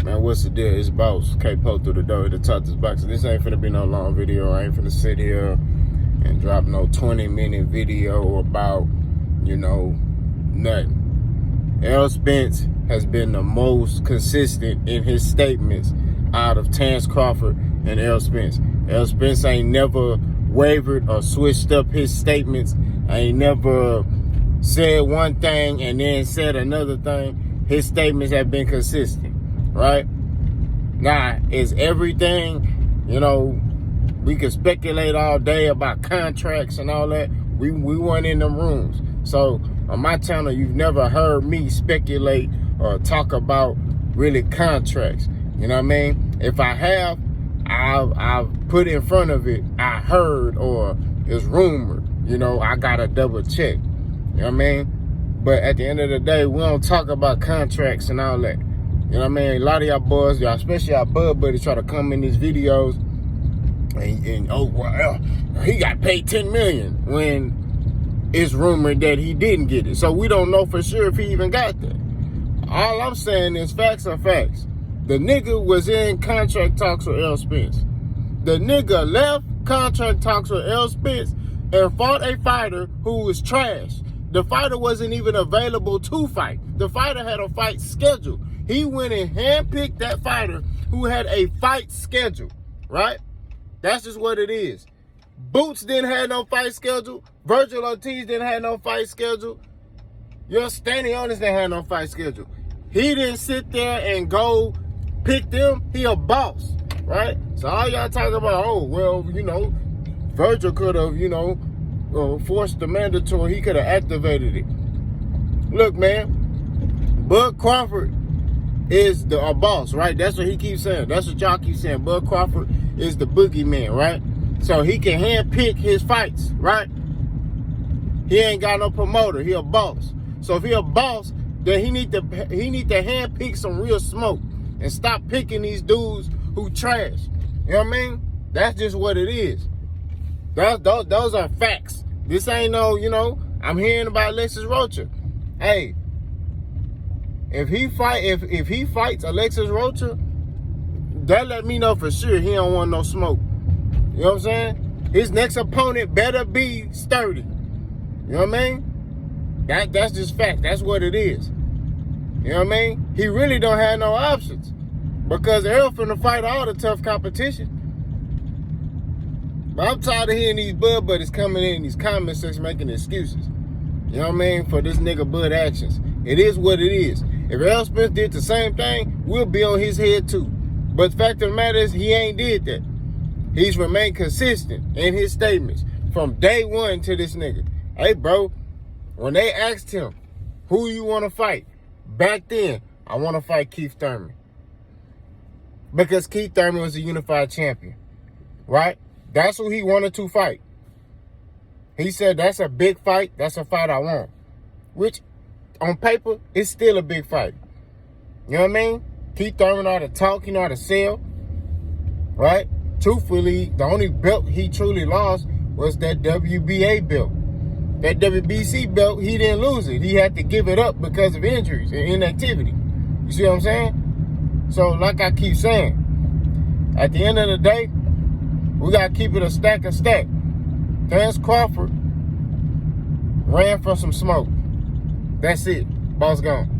Man, what's the deal? It's Boss. K-Po through the door to talk this box. This ain't finna be no long video. I ain't finna sit here and drop no 20-minute video about, nothing. Errol Spence has been the most consistent in his statements out of Terrence Crawford and Errol Spence. Errol Spence ain't never wavered or switched up his statements. Ain't never said one thing and then said another thing. His statements have been consistent. Right? Now, is everything, we can speculate all day about contracts and all that. We weren't in them rooms. So, on my channel, you've never heard me speculate or talk about really contracts. You know what I mean? If I have, I've put in front of it, I heard or it's rumored. I got to double check. You know what I mean? But at the end of the day, we don't talk about contracts and all that. You know what I mean? A lot of y'all boys, especially y'all bud buddies, try to come in these videos and he got paid $10 million when it's rumored that he didn't get it. So we don't know for sure if he even got that. All I'm saying is facts are facts. The nigga was in contract talks with Errol Spence. The nigga left contract talks with Errol Spence and fought a fighter who was trash. The fighter wasn't even available to fight. The fighter had a fight scheduled. He went and handpicked that fighter who had a fight schedule, right? That's just what it is. Boots didn't have no fight schedule. Virgil Ortiz didn't have no fight schedule. Stanionis didn't have no fight schedule. He didn't sit there and go pick them. He a boss, right? So all y'all talking about, Virgil could have, forced the mandatory. He could have activated it. Look, man, Bud Crawford is a boss, right? That's what he keeps saying. That's what y'all keep saying. Bud Crawford is the boogeyman, right? So he can handpick his fights, right? He ain't got no promoter. He a boss. So if he a boss, then he need to handpick some real smoke and stop picking these dudes who trash. You know what I mean? That's just what it is. Those are facts. This ain't no, I'm hearing about Alexis Rocha. Hey, if he fights Alexis Rocha, that let me know for sure he don't want no smoke. You know what I'm saying? His next opponent better be sturdy. You know what I mean? That's just fact. That's what it is. You know what I mean? He really don't have no options because Errol finna fight all the tough competition. But I'm tired of hearing these bud buddies coming in these comment sections making excuses. You know what I mean? For this nigga Bud actions. It is what it is. If Errol Spence did the same thing, we'll be on his head too. But the fact of the matter is, he ain't did that. He's remained consistent in his statements from day one to this nigga. Hey, bro, when they asked him, who you want to fight? Back then, I want to fight Keith Thurman. Because Keith Thurman was a unified champion, right? That's who he wanted to fight. He said, that's a big fight. That's a fight I want. Which, on paper, it's still a big fight. You know what I mean? Keith Thurman know how to talk. He know how to sell. Right? Truthfully, the only belt he truly lost was that WBA belt. That WBC belt, he didn't lose it. He had to give it up because of injuries and inactivity. You see what I'm saying? So, like I keep saying, at the end of the day, we got to keep it a stack. Terrence Crawford ran for some smoke. That's it. Boss gone.